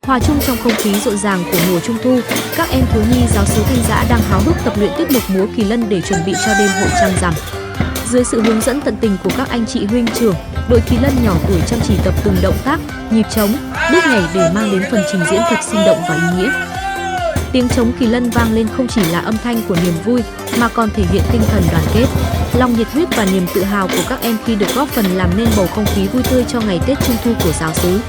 Hòa chung trong không khí rộn ràng của mùa Trung thu, các em thiếu nhi giáo xứ Thanh Dã đang háo hức tập luyện tiết mục múa kỳ lân để chuẩn bị cho đêm hội trăng rằm. Dưới sự hướng dẫn tận tình của các anh chị huynh trưởng, đội kỳ lân nhỏ tuổi chăm chỉ tập từng động tác, nhịp trống, bước nhảy để mang đến phần trình diễn thật sinh động và ý nghĩa. Tiếng trống kỳ lân vang lên không chỉ là âm thanh của niềm vui mà còn thể hiện tinh thần đoàn kết, lòng nhiệt huyết và niềm tự hào của các em khi được góp phần làm nên bầu không khí vui tươi cho ngày Tết Trung thu của giáo xứ.